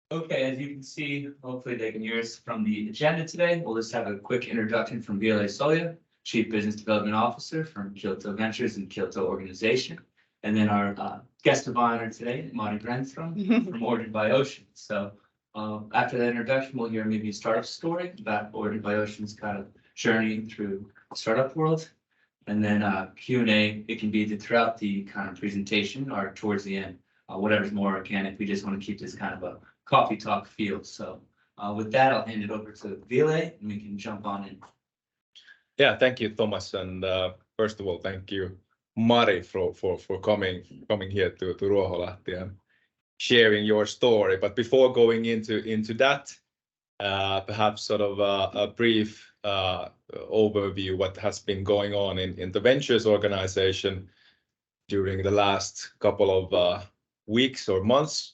Okay, as you can see, hopefully they can hear us from the agenda today. We'll just have a quick introduction from Ville Soya, Chief Business Development Officer from Kiilto Ventures and Kiilto Organization. And then our guest of honor today, Mari Granström from Ordered by Ocean. So after that introduction, we'll hear maybe a startup story about Ordered by Ocean's kind of journey through the startup world. And then Q&A, it can be either throughout the kind of presentation or towards the end, whatever's more organic. We just want to keep this kind of a coffee talk feel. So with that, I'll hand it over to Ville and we can jump on in. Yeah, thank you, Thomas. And first of all, thank you, Mari, for coming here to Ruoholahti and sharing your story. But before going into that, perhaps sort of a brief overview what has been going on in the Ventures organization during the last couple of weeks or months.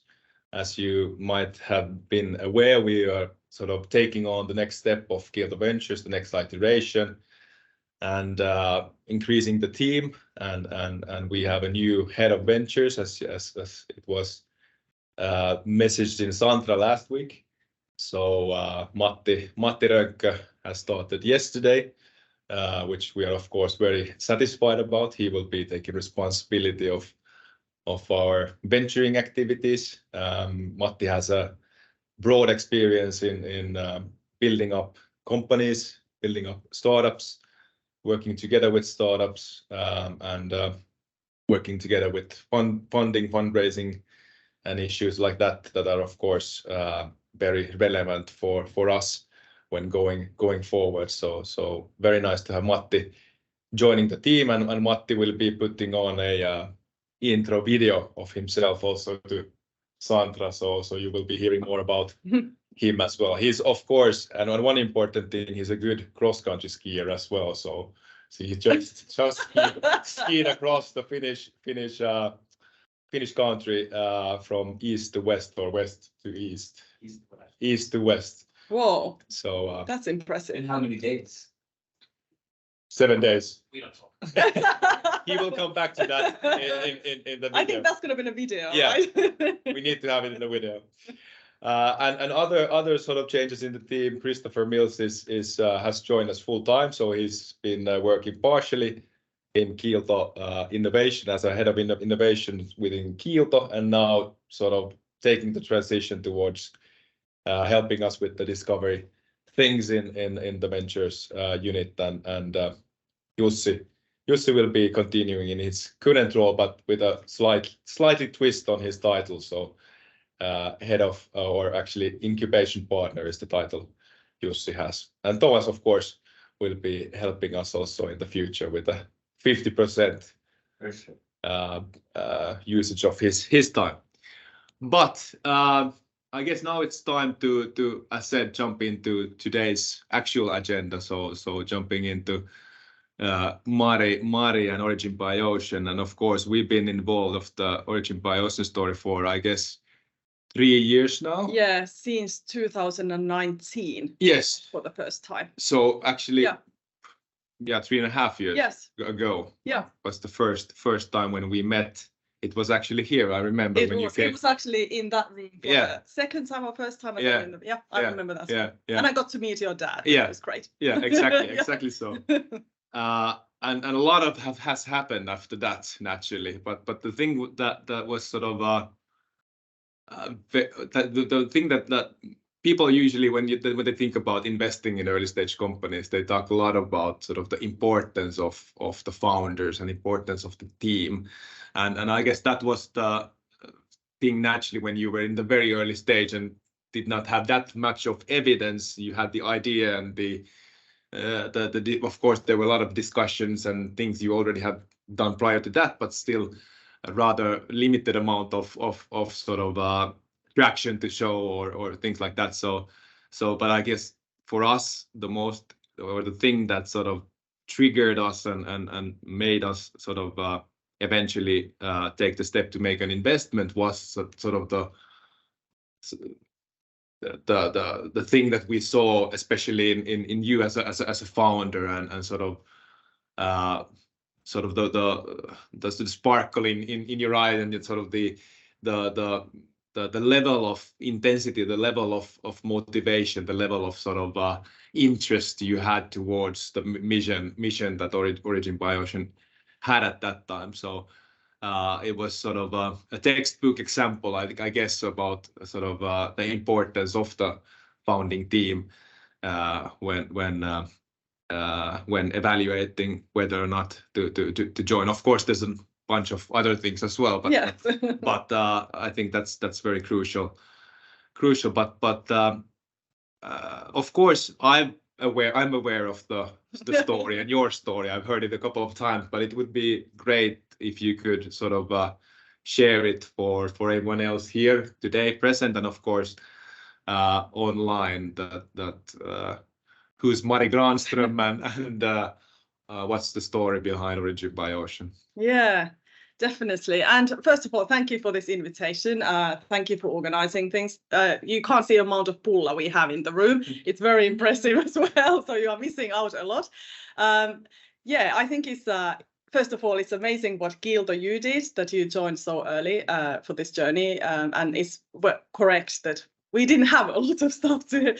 As you might have been aware, we are sort of taking on the next step of Kiilto Ventures, the next iteration, and increasing the team. And we have a new head of ventures, as it was messaged in Santra last week. So Matti Rönkkö has started yesterday, which we are of course very satisfied about. He will be taking responsibility of our venturing activities. Matti has a broad experience in building up companies, building up startups, working together with startups, and working together with funding, fundraising, and issues like that are of course very relevant for us when going forward. So very nice to have Matti joining the team, and Matti will be putting on a intro video of himself also to Santra, so you will be hearing more about him as well. He's of course, and one important thing, he's a good cross-country skier as well. So he just skied across the Finnish country from east to west or west to east. East to west. Whoa! So that's impressive. In how many days? 7 days. We don't talk. He will come back to that in the video. I think that's going to be in a video. Yeah, right? We need to have it in the video. And other sort of changes in the team. Christopher Mills has joined us full time, so he's been working partially in Kiilto Innovation as a head of innovation within Kiilto, and now sort of taking the transition towards helping us with the discovery things in the ventures unit, and Jussi will be continuing in his current role, but with a slightly twist on his title. So head of, or actually incubation partner is the title Jussi has. And Thomas, of course, will be helping us also in the future with a 50% usage of his time. But I guess now it's time to, as said, jump into today's actual agenda. So jumping into Mari and Origin by Ocean, and of course we've been involved of the Origin by Ocean story for I guess 3 years now. Yeah, since 2019. Yes. For the first time. So actually, yeah, 3.5 years ago. Yeah. Was the first time when we met. It was actually here. I remember when you came. It was actually in that room. For the second time or first time. I remember that. Yeah. And I got to meet your dad. Yeah. It was great. Yeah, exactly so. And a lot has happened after that, naturally. But the thing that was sort of the thing that people usually when they think about investing in early stage companies, they talk a lot about sort of the importance of the founders and importance of the team, and I guess that was the thing naturally when you were in the very early stage and did not have that much of evidence. You had the idea and the of course there were a lot of discussions and things you already had done prior to that, but still a rather limited amount of sort of traction to show or things like that. So but I guess for us the thing that sort of triggered us and made us sort of eventually take the step to make an investment was sort of the thing that we saw, especially in you as a founder, and sort of the sparkle in your eye, and sort of the the level of intensity, the level of motivation, the level of sort of interest you had towards the mission that Origin Biocean had at that time. So it was sort of a textbook example, I guess, about sort of the importance of the founding team when evaluating whether or not to join. Of course, there's a bunch of other things as well, but Yes. but I think that's very crucial. But of course, I'm aware of the story and your story. I've heard it a couple of times, but it would be great if you could sort of share it for everyone else here today present, and of course online, that who's Mari Granström and what's the story behind Origin Biocean? Yeah, definitely. And first of all, thank you for this invitation. Thank you for organizing things. You can't see the amount of pulla we have in the room. It's very impressive as well. So you are missing out a lot. Yeah, I think it's first of all, it's amazing what Kiilto you did, that you joined so early for this journey. And it's correct that we didn't have a lot of stuff to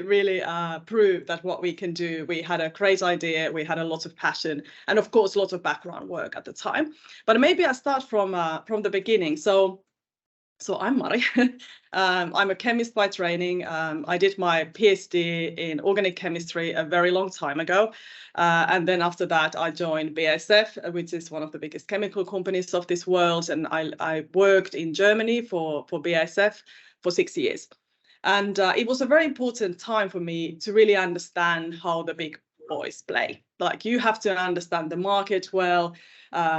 really prove that what we can do. We had a great idea, we had a lot of passion, and of course, lots of background work at the time. But maybe I start from the beginning. So I'm Mari. I'm a chemist by training. I did my PhD in organic chemistry a very long time ago. And then after that, I joined BASF, which is one of the biggest chemical companies of this world. And I worked in Germany for BASF for 6 years. And it was a very important time for me to really understand how the big boys play. Like, you have to understand the market well,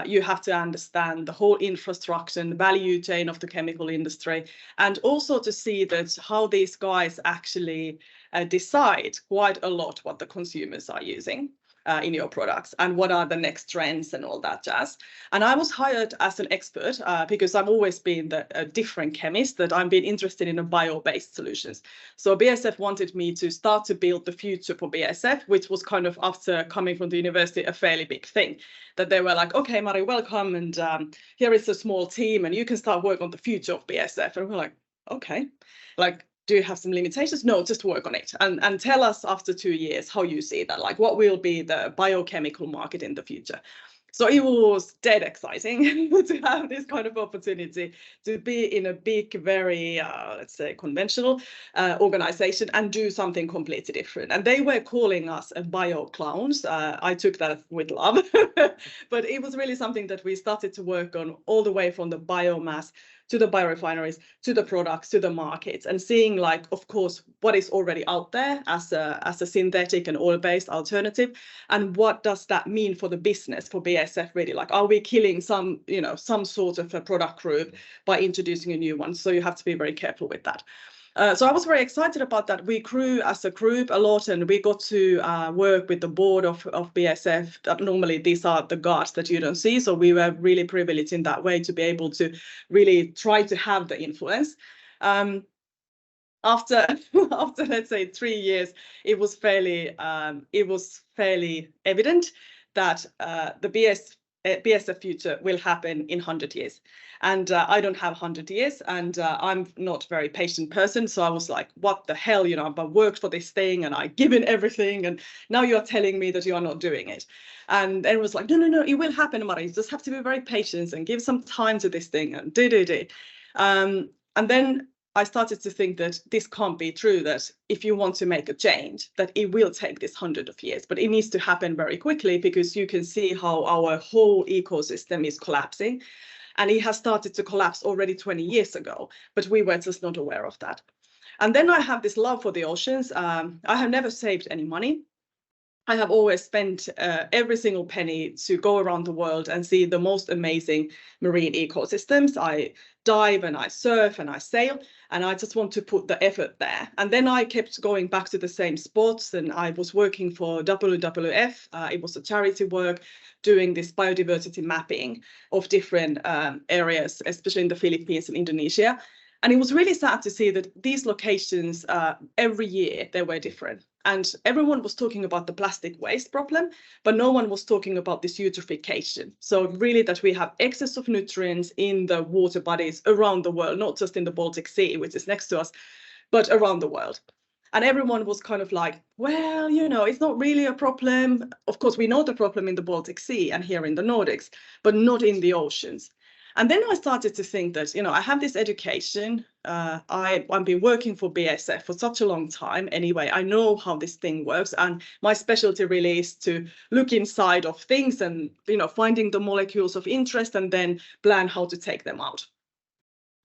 you have to understand the whole infrastructure and the value chain of the chemical industry, and also to see that how these guys actually decide quite a lot what the consumers are using in your products and what are the next trends and all that jazz. And I was hired as an expert because I've always been a different chemist, that I've been interested in bio-based solutions. So BASF wanted me to start to build the future for BASF, which was kind of, after coming from the university, a fairly big thing. That they were like, okay, Mari, welcome, and here is a small team and you can start work on the future of BASF. And we're like, okay, like, do you have some limitations? No, just work on it. And tell us after 2 years how you see that, like what will be the biochemical market in the future. So it was dead exciting to have this kind of opportunity to be in a big, very, let's say, conventional organization and do something completely different. And they were calling us bio clowns. I took that with love, but it was really something that we started to work on all the way from the biomass to the biorefineries, to the products, to the markets, and seeing, like, of course, what is already out there as a synthetic and oil-based alternative, and what does that mean for the business, for BASF, really? Like, are we killing some sort of a product group by introducing a new one? So you have to be very careful with that. So I was very excited about that. We grew as a group a lot, and we got to work with the board of BASF. That normally these are the guards that you don't see. So we were really privileged in that way to be able to really try to have the influence. After let's say 3 years, it was fairly evident that the BASF future will happen in 100 years. And I don't have 100 years, and I'm not a very patient person. So I was like, what the hell, I've worked for this thing and I've given everything, and now you're telling me that you are not doing it. And it was like, no, it will happen, Mari. You just have to be very patient and give some time to this thing and do. And then I started to think that this can't be true, that if you want to make a change, that it will take this 100 of years, but it needs to happen very quickly, because you can see how our whole ecosystem is collapsing. And it has started to collapse already 20 years ago, but we were just not aware of that. And then I have this love for the oceans. I have never saved any money. I have always spent every single penny to go around the world and see the most amazing marine ecosystems. I dive and I surf and I sail, and I just want to put the effort there. And then I kept going back to the same spots, and I was working for WWF. It was a charity work, doing this biodiversity mapping of different areas, especially in the Philippines and Indonesia. And it was really sad to see that these locations, every year, they were different. And everyone was talking about the plastic waste problem, but no one was talking about this eutrophication. So really that we have excess of nutrients in the water bodies around the world, not just in the Baltic Sea, which is next to us, but around the world. And everyone was kind of like, well, you know, it's not really a problem. Of course, we know the problem in the Baltic Sea and here in the Nordics, but not in the oceans. And then I started to think that, you know, I have this education. I've been working for BASF for such a long time. Anyway, I know how this thing works. And my specialty really is to look inside of things and, you know, finding the molecules of interest and then plan how to take them out.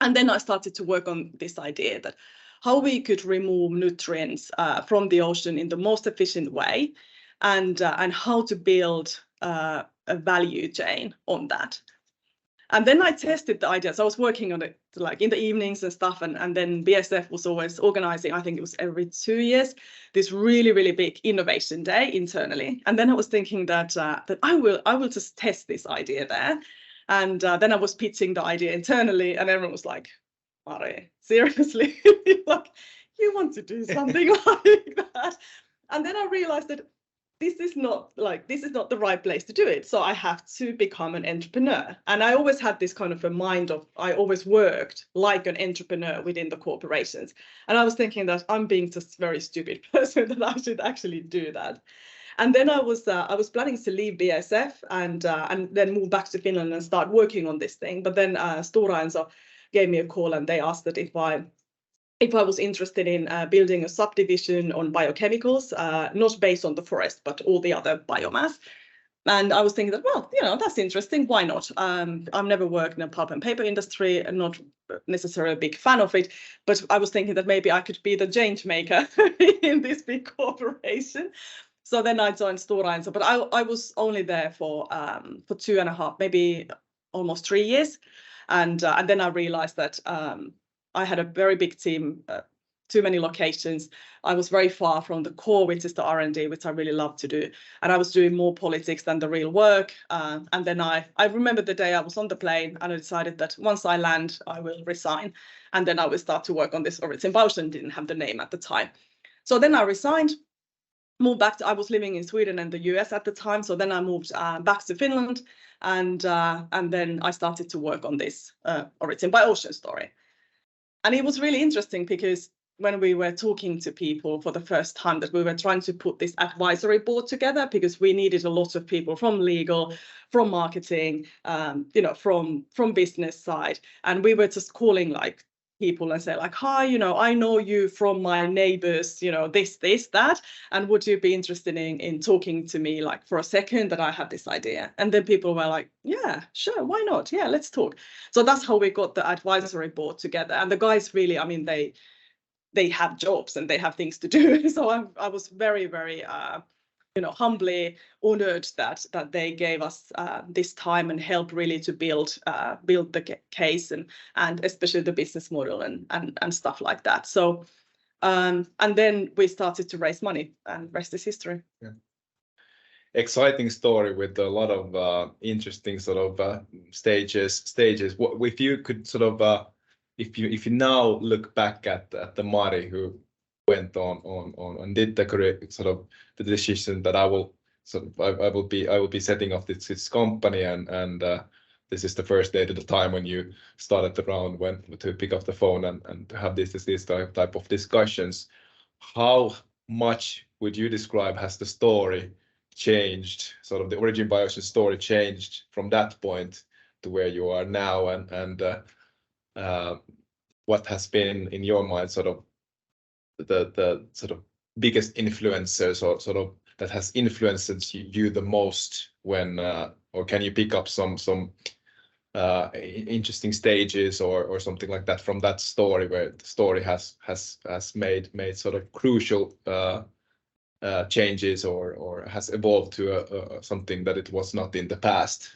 And then I started to work on this idea that how we could remove nutrients from the ocean in the most efficient way and how to build a value chain on that. And then I tested the idea. So I was working on it like in the evenings and stuff. And then BASF was always organizing, I think it was every 2 years, this really, really big innovation day internally. And then I was thinking that I will just test this idea there. And then I was pitching the idea internally and everyone was like, Mari, seriously, like you want to do something like that? And then I realized that this is not the right place to do it. So I have to become an entrepreneur. And I always had this kind of a mind of, I always worked like an entrepreneur within the corporations. And I was thinking that I'm being just a very stupid person that I should actually do that. And then I was planning to leave BASF and then move back to Finland and start working on this thing. But then Stora Enso gave me a call and they asked that if I was interested in building a subdivision on biochemicals, not based on the forest, but all the other biomass. And I was thinking that, well, you know, that's interesting. Why not? I've never worked in a pulp and paper industry, and not necessarily a big fan of it, but I was thinking that maybe I could be the change maker in this big corporation. So then I joined Stora Enso, but I was only there for 2.5, maybe almost 3 years. And then I realized that I had a very big team, too many locations. I was very far from the core, which is the R&D, which I really love to do. And I was doing more politics than the real work. And then I remember the day I was on the plane and I decided that once I land, I will resign. And then I will start to work on this Origin Bauschen, didn't have the name at the time. So then I resigned, moved back I was living in Sweden and the US at the time. So then I moved back to Finland. And then I started to work on this Origin by Ocean story. And it was really interesting because when we were talking to people for the first time, that we were trying to put this advisory board together because we needed a lot of people from legal, from marketing, you know, from business side. And we were just calling like people and say like, hi, you know, I know you from my neighbors, you know, this, that, and would you be interested in talking to me like for a second that I have this idea? And then people were like, yeah, sure, why not? Yeah, let's talk. So that's how we got the advisory board together. And the guys really, I mean, they have jobs and they have things to do. So I was very, very, you know, humbly honored that they gave us this time and help really to build the case and especially the business model and stuff like that. So and then we started to raise money, and rest is history. Yeah. Exciting story with a lot of interesting sort of stages. What if you could sort of if you now look back at the Mari who went on and did the correct sort of the decision that I will be setting up this company and this is the first day to the time when you started the round when to pick up the phone and to have this type of discussions. How much would you describe has the story changed, sort of the Origin Biocean story changed from that point to where you are now, and what has been in your mind sort of the sort of biggest influencers or sort of that has influenced you the most when or can you pick up some interesting stages or something like that from that story where the story has made sort of crucial changes or has evolved to something that it was not in the past?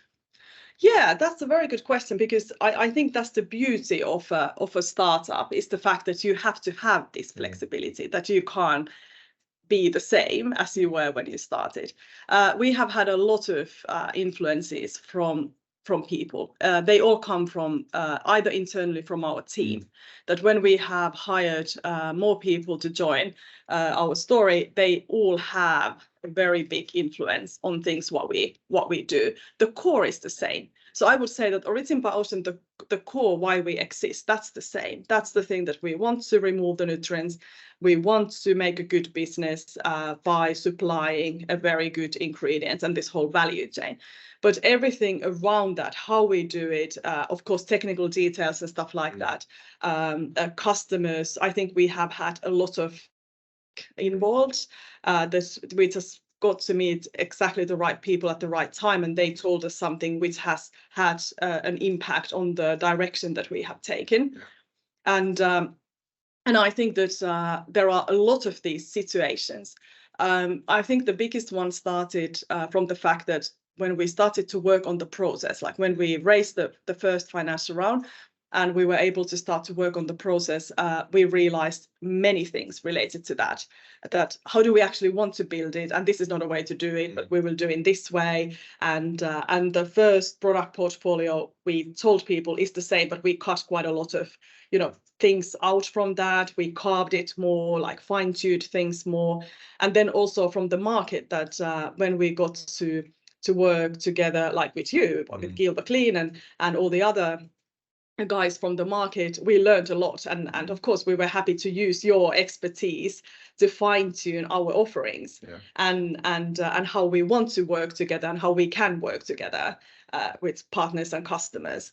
Yeah, that's a very good question, because I think that's the beauty of a startup, is the fact that you have to have this flexibility, that you can't be the same as you were when you started. We have had a lot of influences from from people. They all come from either internally from our team, that when we have hired more people to join our story, they all have a very big influence on things what we do. The core is the same. So I would say that origin by ocean, the core why we exist, that's the same. That's the thing that we want to remove the nutrients. We want to make a good business by supplying a very good ingredients and this whole value chain. But everything around that, how we do it, of course, technical details and stuff like that, customers, I think we have had a lot of involved. We just got to meet exactly the right people at the right time, and they told us something which has had an impact on the direction that we have taken. Yeah. And I think that there are a lot of these situations. I think the biggest one started from the fact that when we started to work on the process, like when we raised the first financial round, and we were able to start to work on the process, we realized many things related to that how do we actually want to build it? And this is not a way to do it, but we will do it in this way. And the first product portfolio we told people is the same, but we cut quite a lot of, things out from that. We carved it more, like fine-tuned things more. And then also from the market that when we got to work together, like with you, with Kiilto Clean and all the other guys from the market, we learned a lot, and of course we were happy to use your expertise to fine-tune our offerings. Yeah. and how we want to work together and how we can work together with partners and customers.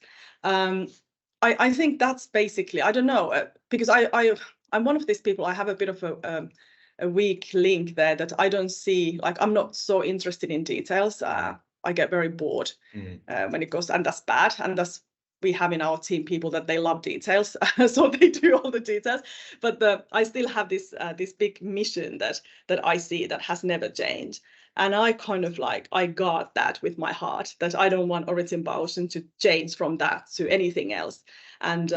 I think that's basically, I don't know, because I'm one of these people, I have a bit of a weak link there that I don't see, like I'm not so interested in details. I get very bored when it goes, and that's bad, and that's we have in our team people that they love details, so they do all the details. But I still have this big mission that I see that has never changed, and I kind of I guard that with my heart, that I don't want Origin by Ocean to change from that to anything else, and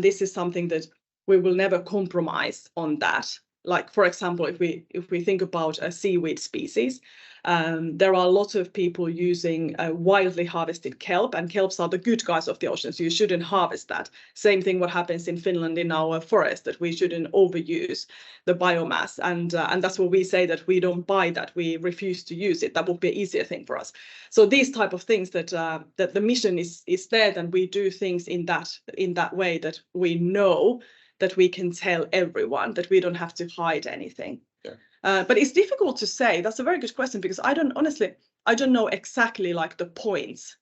this is something that we will never compromise on that. Like, for example, if we think about a seaweed species, there are a lot of people using wildly harvested kelp, and kelps are the good guys of the ocean, so you shouldn't harvest that. Same thing what happens in Finland in our forest, that we shouldn't overuse the biomass, and that's what we say, that we don't buy that, we refuse to use it. That would be an easier thing for us. So these type of things that the mission is there, then we do things in that way that we know that we can tell everyone, that we don't have to hide anything. Yeah. But it's difficult to say. That's a very good question, because I don't know exactly like the points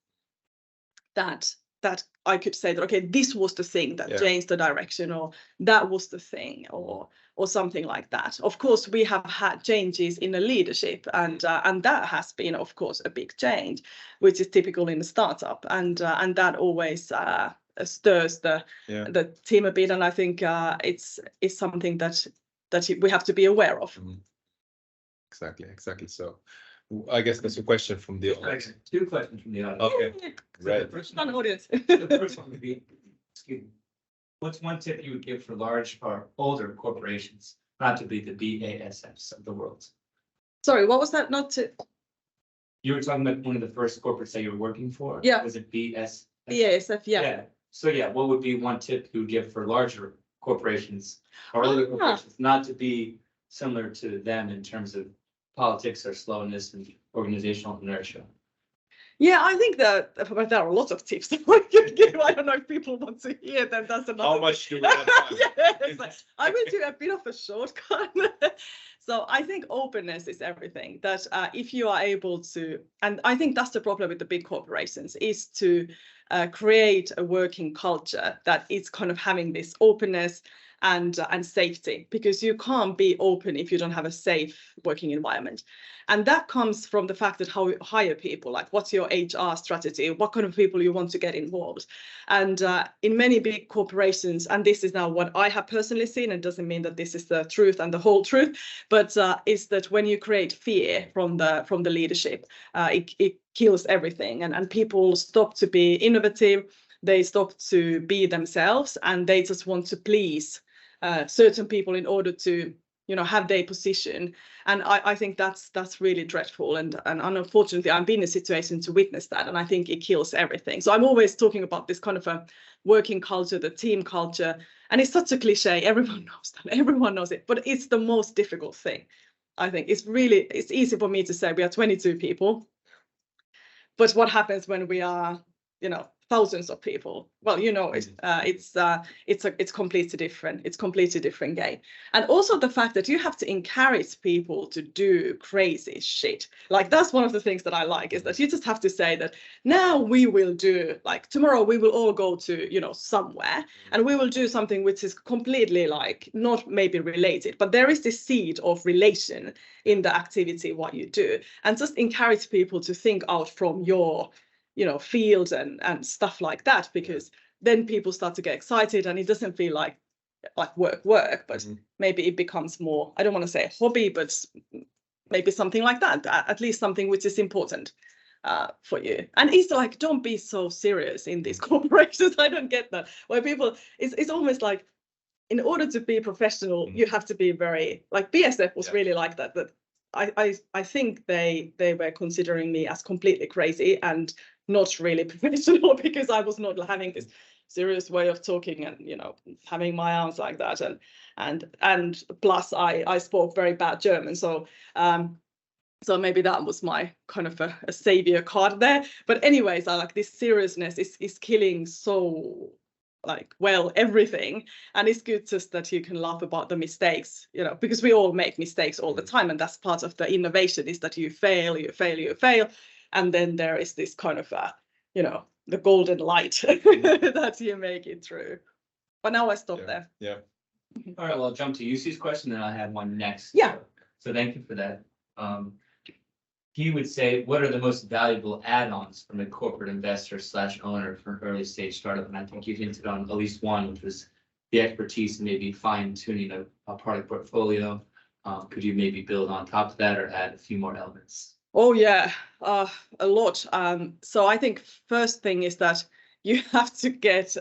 that I could say that, okay, this was the thing that changed the direction, or that was the thing, or something like that. Of course, we have had changes in the leadership, and that has been, of course, a big change, which is typical in a startup, and that always stirs the team a bit, and I think it's something that we have to be aware of. Exactly. So I guess that's a question from the audience. Two questions from the audience. Okay, right. The first one would be, excuse me, what's one tip you would give for large or older corporations not to be the BASFs of the world? Sorry, what was that? Not to. You were talking about one of the first corporates that you were working for. Yeah. Was it BASF? BASF, yeah. So what would be one tip you would give for larger corporations or other corporations not to be similar to them in terms of politics or slowness and organizational inertia? Yeah, I think that there are a lot of tips that I could give. I don't know if people want to hear them. That's another. How much do we have time? Yes, I will do a bit of a shortcut. So I think openness is everything. That if you are able to, and I think that's the problem with the big corporations, is to create a working culture that is kind of having this openness and safety, because you can't be open if you don't have a safe working environment. And that comes from the fact that how you hire people, like what's your HR strategy, what kind of people you want to get involved. And in many big corporations, and this is now what I have personally seen, and doesn't mean that this is the truth and the whole truth, but is that when you create fear from the leadership, it kills everything, and people stop to be innovative, they stop to be themselves, and they just want to please certain people in order to have their position. And I think that's really dreadful. And unfortunately, I've been in a situation to witness that. And I think it kills everything. So I'm always talking about this kind of a working culture, the team culture. And it's such a cliche. Everyone knows that. Everyone knows it. But it's the most difficult thing. I think it's easy for me to say we are 22 people. But what happens when we are, thousands of people? Well, it's completely different. It's completely different game. And also the fact that you have to encourage people to do crazy shit. Like that's one of the things that I like, is that you just have to say that now we will do, like tomorrow we will all go to, somewhere, and we will do something which is completely like not maybe related, but there is this seed of relation in the activity, what you do, and just encourage people to think out from your field and stuff like that, because then people start to get excited and it doesn't feel like work, but maybe it becomes more, I don't want to say a hobby, but maybe something like that, at least something which is important for you. And it's like, don't be so serious in these corporations. I don't get that, where people, it's almost like, in order to be professional, you have to be very, like BSF was really like that I think they were considering me as completely crazy and not really professional, because I was not having this serious way of talking and having my arms like that, and plus I spoke very bad German, so maybe that was my kind of a savior card there. But anyways, I like this seriousness is killing so everything, and it's good just that you can laugh about the mistakes, because we all make mistakes all the time, and that's part of the innovation, is that you fail, and then there is this kind of the golden light that you make it through. But now I stop there. Yeah. All right, well, I'll jump to Yusi's question, then I have one next. Yeah. So thank you for that. He would say, what are the most valuable add-ons from a corporate investor / owner for an early stage startup? And I think you hinted on at least one, which was the expertise and maybe fine tuning a product portfolio. Could you maybe build on top of that or add a few more elements? Oh yeah, a lot. So I think first thing is that you have to get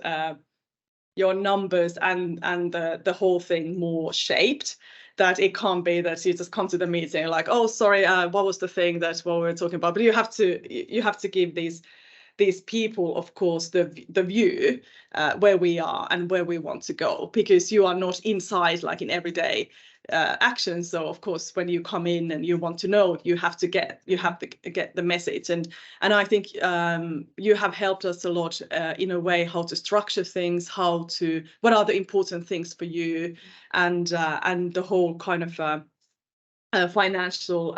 your numbers and the whole thing more shaped. That it can't be that you just come to the meeting like, oh, sorry, what was the thing that what we were talking about? But you have to give these people, of course, the view where we are and where we want to go, because you are not inside like in everyday action. So of course, when you come in and you want to know, you have to get the message. And I think you have helped us a lot in a way how to structure things, what are the important things for you, and the whole kind of financial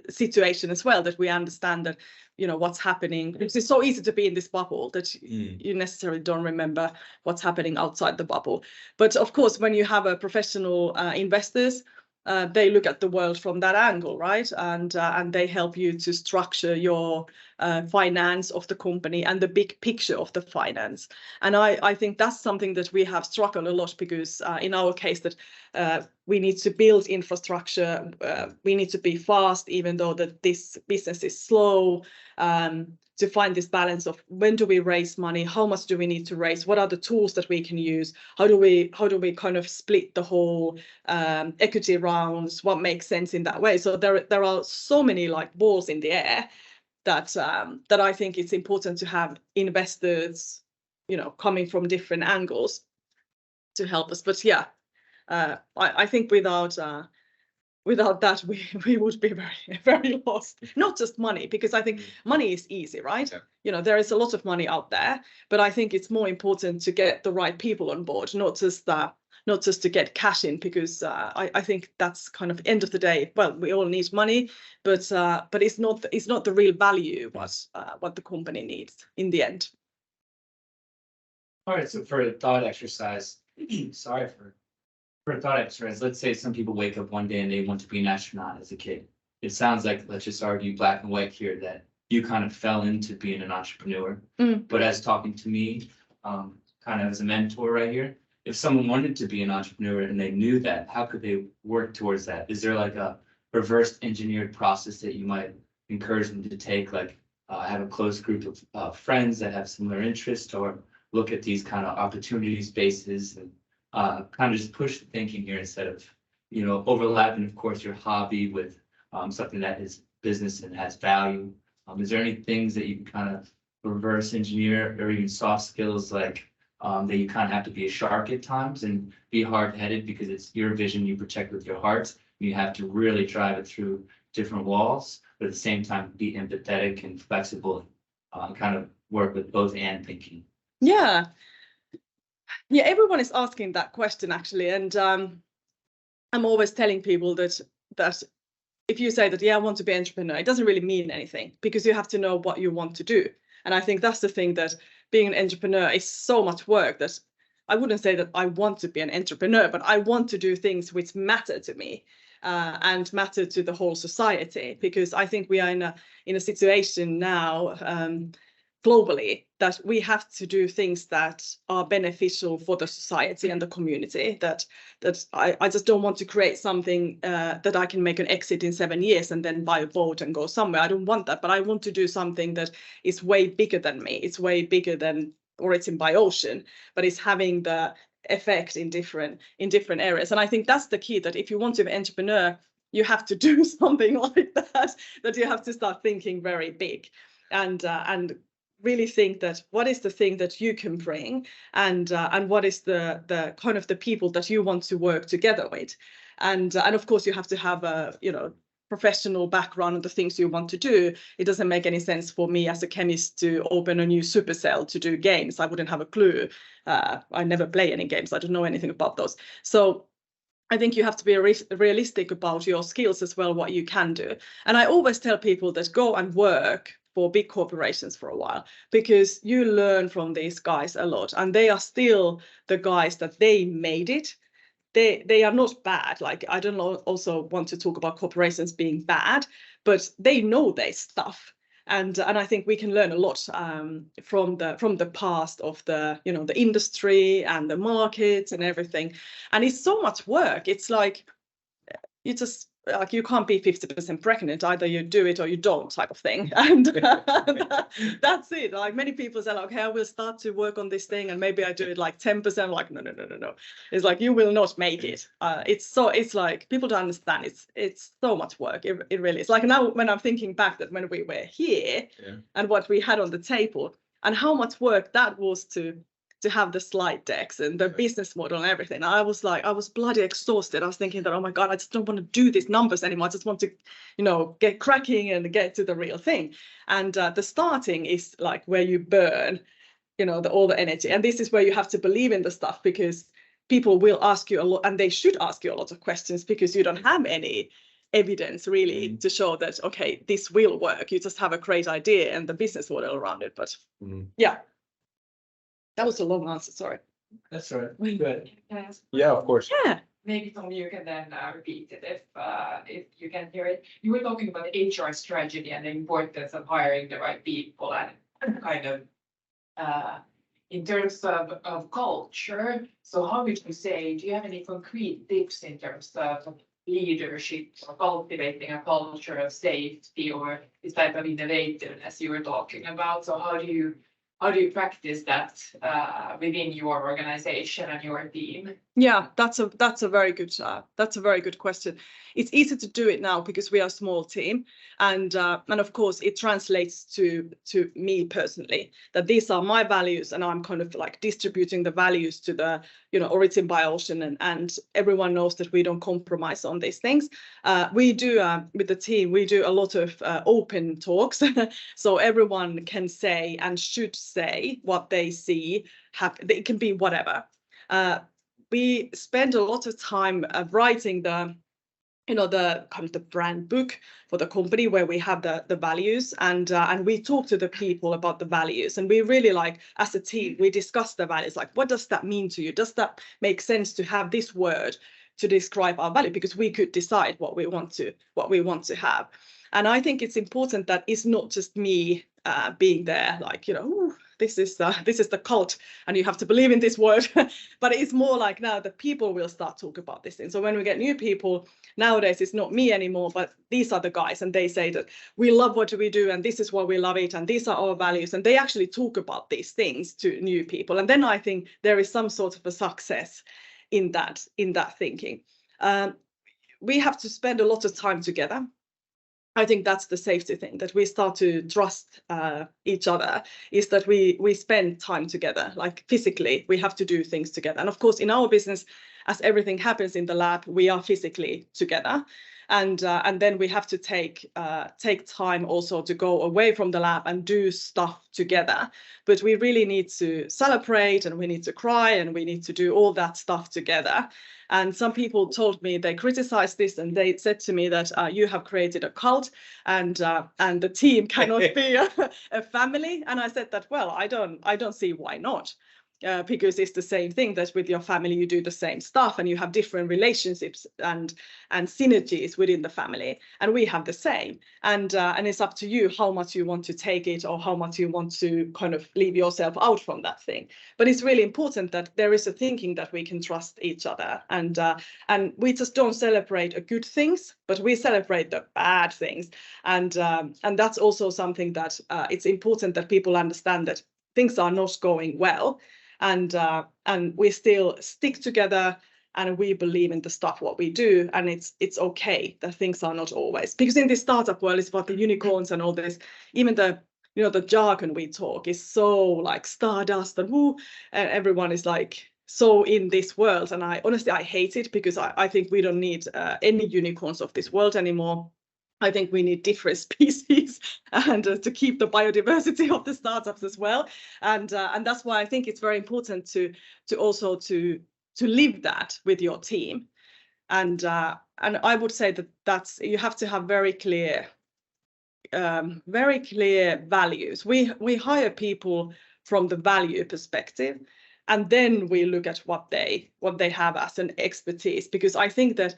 situation as well, that we understand that what's happening, because it's so easy to be in this bubble that you necessarily don't remember what's happening outside the bubble. But of course, when you have a professional investors, they look at the world from that angle, right? And they help you to structure your finance of the company and the big picture of the finance. And I think that's something that we have struggled a lot, because in our case that we need to build infrastructure, we need to be fast, even though that this business is slow, to find this balance of when do we raise money, how much do we need to raise, what are the tools that we can use, how do we kind of split the whole equity rounds, what makes sense in that way. So there are so many like balls in the air that I think it's important to have investors, coming from different angles to help us. But yeah, I think without that, we would be very, very lost. Not just money, because I think money is easy, right? Yeah. There is a lot of money out there, but I think it's more important to get the right people on board, not just to get cash in, because I think that's kind of end of the day. Well, we all need money, but it's not the real value what the company needs in the end. All right, so for a thought exercise, for a thought exercise, let's say some people wake up one day and they want to be an astronaut as a kid. It sounds like, let's just argue black and white here, that you kind of fell into being an entrepreneur. But as talking to me, kind of as a mentor right here, if someone wanted to be an entrepreneur and they knew that, how could they work towards that? Is there like a reverse engineered process that you might encourage them to take? Like have a close group of friends that have similar interests, or look at these kind of opportunity spaces and kind of just push the thinking here instead of overlapping, of course, your hobby with something that is business and has value. Is there any things that you can kind of reverse engineer or even soft skills like that you kind of have to be a shark at times and be hard-headed because it's your vision you protect with your heart. You have to really drive it through different walls, but at the same time be empathetic and flexible, kind of work with both and thinking. Yeah, everyone is asking that question actually, and I'm always telling people that if you say that, I want to be an entrepreneur, it doesn't really mean anything because you have to know what you want to do. And I think that's the thing, that being an entrepreneur is so much work that I wouldn't say that I want to be an entrepreneur, but I want to do things which matter to me and matter to the whole society, because I think we are in a situation now globally that we have to do things that are beneficial for the society and the community. That I just don't want to create something that I can make an exit in 7 years and then buy a boat and go somewhere. I don't want that, but I want to do something that is way bigger than me. It's way bigger than, or it's in ocean, but it's having the effect in different areas. And I think that's the key, that if you want to be an entrepreneur, you have to do something like that you have to start thinking very big and really think that what is the thing that you can bring, and what is the kind of the people that you want to work together with, and of course you have to have a professional background on the things you want to do. It doesn't make any sense for me as a chemist to open a new supercell to do games. I wouldn't have a clue. I never play any games. I don't know anything about those. So I think you have to be realistic about your skills as well, what you can do. And I always tell people that go and work for big corporations for a while, because you learn from these guys a lot, and they are still the guys that they made it. They are not bad. Like, I don't also want to talk about corporations being bad, but they know their stuff. And I think we can learn a lot from the past of the the industry and the markets and everything. And it's so much work. It's like you can't be 50% pregnant. Either you do it or you don't, type of thing. And that's it. Like, many people say, okay, I will start to work on this thing and maybe I do it like 10%. I'm like, no. It's like, you will not make it. It's like, people don't understand. It's so much work. It really is. Like, now when I'm thinking back that when we were here and what we had on the table and how much work that was to have the slide decks and the business model and everything. I was bloody exhausted. I was thinking that, oh my God, I just don't want to do these numbers anymore. I just want to, get cracking and get to the real thing. And the starting is like where you burn, all the energy. And this is where you have to believe in the stuff, because people will ask you a lot, and they should ask you a lot of questions, because you don't have any evidence really to show that, okay, this will work. You just have a great idea and the business model around it. But yeah. That was a long answer, sorry. That's all right. Good. Can I ask? Yeah, of course. Yeah. Maybe Tom, you can then repeat it if you can hear it. You were talking about HR strategy and the importance of hiring the right people, and kind of in terms of culture. So how would you say, do you have any concrete tips in terms of leadership or cultivating a culture of safety or this type of innovativeness you were talking about? So how do you practice that within your organization and your team? Yeah, that's a very good question. It's easy to do it now because we are a small team, and of course it translates to me personally, that these are my values, and I'm kind of like distributing the values to the origin by ocean, and everyone knows that we don't compromise on these things. We do with the team, we do a lot of open talks, so everyone can say and should say what they see happen. It can be whatever. We spend a lot of time writing the kind of the brand book for the company, where we have the values, and we talk to the people about the values, and we really, like, as a team, we discuss the values. Like, what does that mean to you? Does that make sense to have this word to describe our value? Because we could decide what we want to have. And I think it's important that it's not just me being there, like, this is the cult and you have to believe in this word, but it's more like now the people will start talking about this thing. So when we get new people nowadays, it's not me anymore, but these are the guys, and they say that we love what we do and this is why we love it and these are our values, and they actually talk about these things to new people. And then I think there is some sort of a success in that thinking. we have to spend a lot of time together. I think that's the safety thing, that we start to trust each other, is that we spend time together, like physically, we have to do things together. And of course, in our business, as everything happens in the lab, we are physically together. And then we have to take time also to go away from the lab and do stuff together. But we really need to celebrate, and we need to cry, and we need to do all that stuff together. And some people told me, they criticized this, and they said to me that you have created a cult, and the team cannot be a family. And I said that, well, I don't see why not. Because it's the same thing, that with your family you do the same stuff, and you have different relationships and synergies within the family, and we have the same. And it's up to you how much you want to take it, or how much you want to kind of leave yourself out from that thing. But it's really important that there is a thinking that we can trust each other, and we just don't celebrate the good things, but we celebrate the bad things. And that's also something that it's important that people understand, that things are not going well. And we still stick together, and we believe in the stuff what we do, and it's okay that things are not always, because in this startup world, it's about the unicorns and all this. Even the jargon we talk is so like stardust and woo, and everyone is like so in this world. And I honestly hate it, because I think we don't need any unicorns of this world anymore. I think we need different species, and to keep the biodiversity of the startups as well. And that's why I think it's very important to also to live that with your team. And I would say that's you have to have very clear values. We hire people from the value perspective, and then we look at what they have as an expertise, because I think that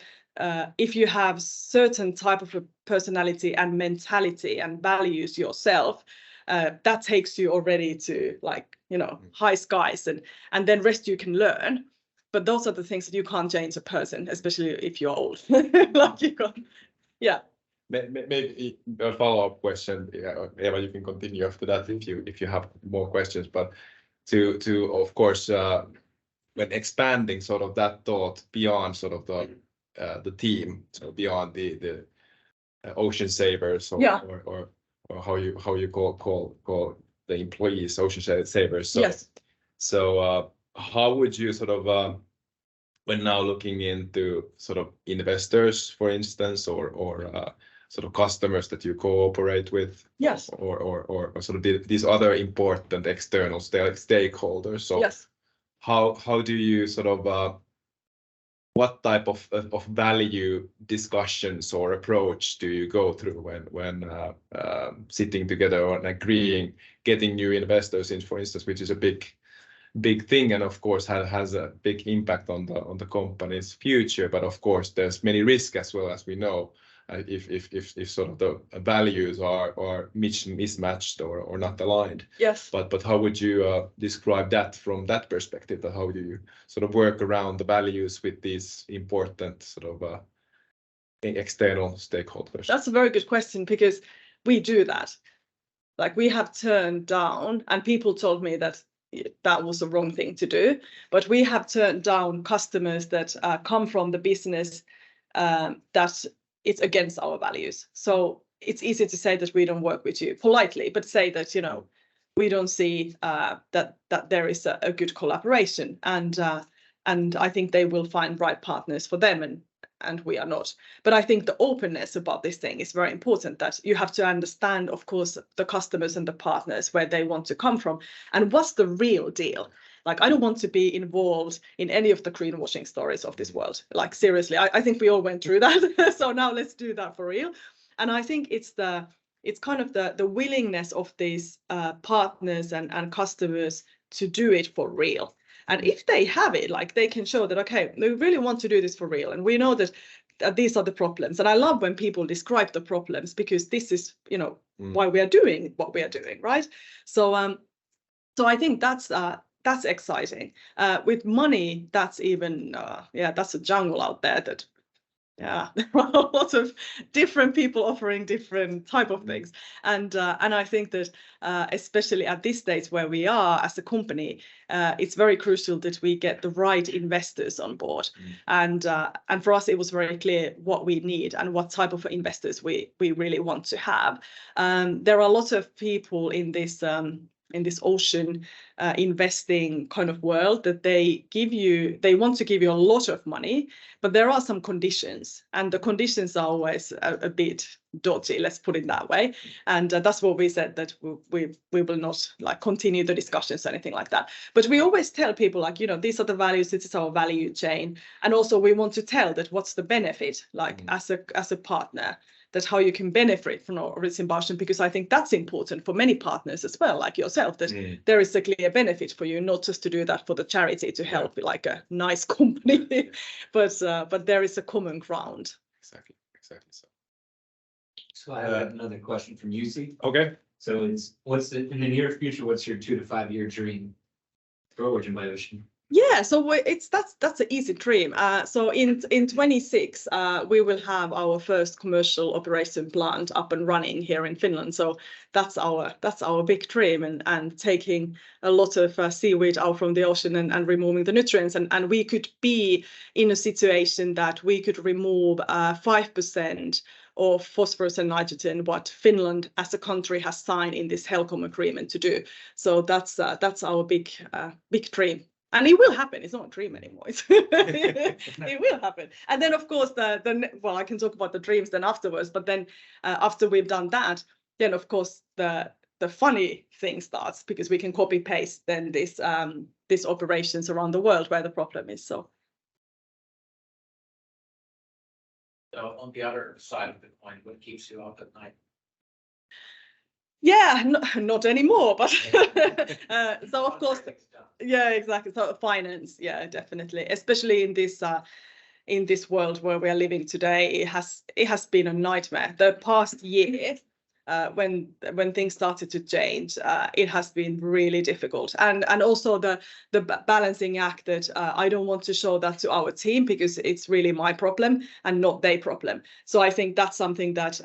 if you have certain type of a personality and mentality and values yourself, that takes you already to high skies, and then rest you can learn. But those are the things that you can't change a person, especially if you're old. Yeah. Maybe a follow-up question. Yeah, Eva, you can continue after that if you have more questions. But to of course, when expanding sort of that thought beyond sort of the team, so beyond the ocean savers, or how you call the employees ocean savers. So, yes. So how would you sort of when now looking into sort of investors, for instance, or sort of customers that you cooperate with, yes, or sort of these other important external stakeholders. So yes. How do you sort of what type of value discussions or approach do you go through when sitting together and agreeing, getting new investors in, for instance, which is a big thing, and of course has a big impact on the company's future. But of course, there's many risks as well, as we know, if sort of the values are mismatched or not aligned. Yes. But how would you describe that from that perspective? That how do you sort of work around the values with these important sort of external stakeholders? That's a very good question, because we do that. Like, we have turned down, and people told me that was the wrong thing to do, but we have turned down customers that come from the business that it's against our values. So it's easy to say that we don't work with you politely, but say that, we don't see that there is a good collaboration, and I think they will find right partners for them, and we are not. But I think the openness about this thing is very important, that you have to understand, of course, the customers and the partners, where they want to come from, and what's the real deal. Like, I don't want to be involved in any of the greenwashing stories of this world. Like, seriously, I think we all went through that. So now let's do that for real. And I think it's kind of the willingness of these partners and customers to do it for real. And if they have it, like, they can show that, okay, we really want to do this for real, and we know that these are the problems. And I love when people describe the problems, because this is, why we are doing what we are doing, right? So I think that's exciting. With money, that's even that's a jungle out there that Yeah, there are a lot of different people offering different type of things, and I think that especially at this stage where we are as a company, it's very crucial that we get the right investors on board, and for us it was very clear what we need and what type of investors we really want to have. There are a lot of people in this ocean investing kind of world that they want to give you a lot of money, but there are some conditions, and the conditions are always a bit dodgy, let's put it that way. And that's what we said, that we will not like continue the discussions or anything like that. But we always tell people, like, you know, these are the values, this is our value chain, and also we want to tell that what's the benefit, like as a partner, that how you can benefit from origin motion, because I think that's important for many partners as well, like yourself, that there is a clear benefit for you, not just to do that for the charity to help like a nice company, but there is a common ground. Exactly so. So I have another question from Yusi. Okay. So in the near future, what's your 2 to 5 year dream for Origin by Ocean? Yeah, so that's an easy dream. So in 26, we will have our first commercial operation plant up and running here in Finland. So that's our big dream, and taking a lot of seaweed out from the ocean and removing the nutrients. And we could be in a situation that we could remove 5% of phosphorus and nitrogen, what Finland as a country has signed in this HELCOM agreement to do. So that's our big dream. And it will happen. It's not a dream anymore. It will happen. And then, of course, well, I can talk about the dreams then afterwards. But then, after we've done that, then of course the funny thing starts, because we can copy paste then these operations around the world where the problem is. So on the other side of the coin, what keeps you up at night? Yeah, not anymore. But so of course. Yeah, exactly. So finance, yeah, definitely, especially in this world where we are living today, it has been a nightmare. The past year, when things started to change, it has been really difficult, and also the balancing act that I don't want to show that to our team, because it's really my problem and not their problem. So I think that's something that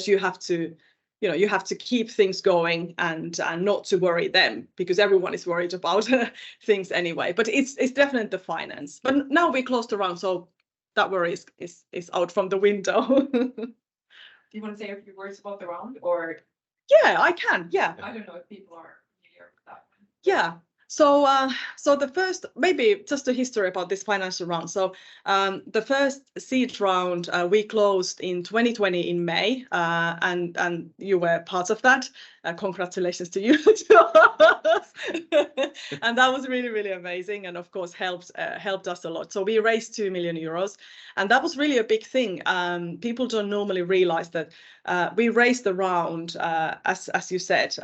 you have to. You know, you have to keep things going and not to worry them, because everyone is worried about things anyway. But it's definitely the finance. But now we closed the round, so that worry is out from the window. Do you want to say a few words about the round, or? Yeah, I can. Yeah. I don't know if people are familiar with that one. Yeah. So the first, maybe just a history about this financial round. So the first seed round we closed in 2020 in May, and you were part of that. Congratulations to you. And that was really, really amazing, and of course helped us a lot. So we raised 2 million euros, and that was really a big thing. People don't normally realize that we raised the round, as you said,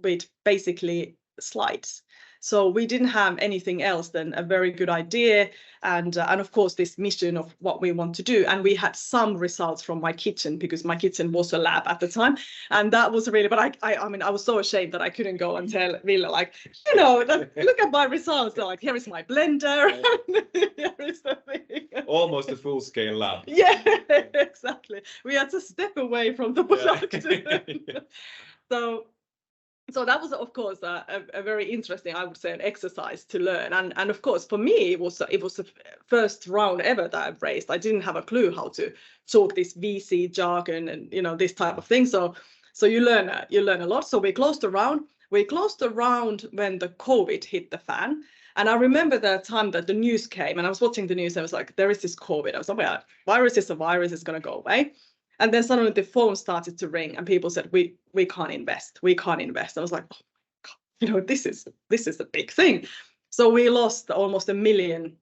with basically slides. So we didn't have anything else than a very good idea and of course this mission of what we want to do. And we had some results from my kitchen, because my kitchen was a lab at the time, and that was really. But I mean, I was so ashamed that I couldn't go and tell Ville, like, you know, look at my results. They're like, here is my blender. Here is the thing. Almost a full-scale lab. Yeah, exactly. We had to step away from the production. Yeah. So that was, of course, a very interesting, I would say, an exercise to learn. And of course, for me, it was the first round ever that I've raised. I didn't have a clue how to talk this VC jargon and, you know, this type of thing. So you learn a lot. So we closed the round. We closed the round when the COVID hit the fan. And I remember the time that the news came, and I was watching the news. And I was like, there is this COVID. I was like, well, virus is a virus. It's going to go away. And then suddenly the phone started to ring, and people said, we can't invest. We can't invest. I was like, oh my God, you know, this is a big thing. So we lost almost 1 million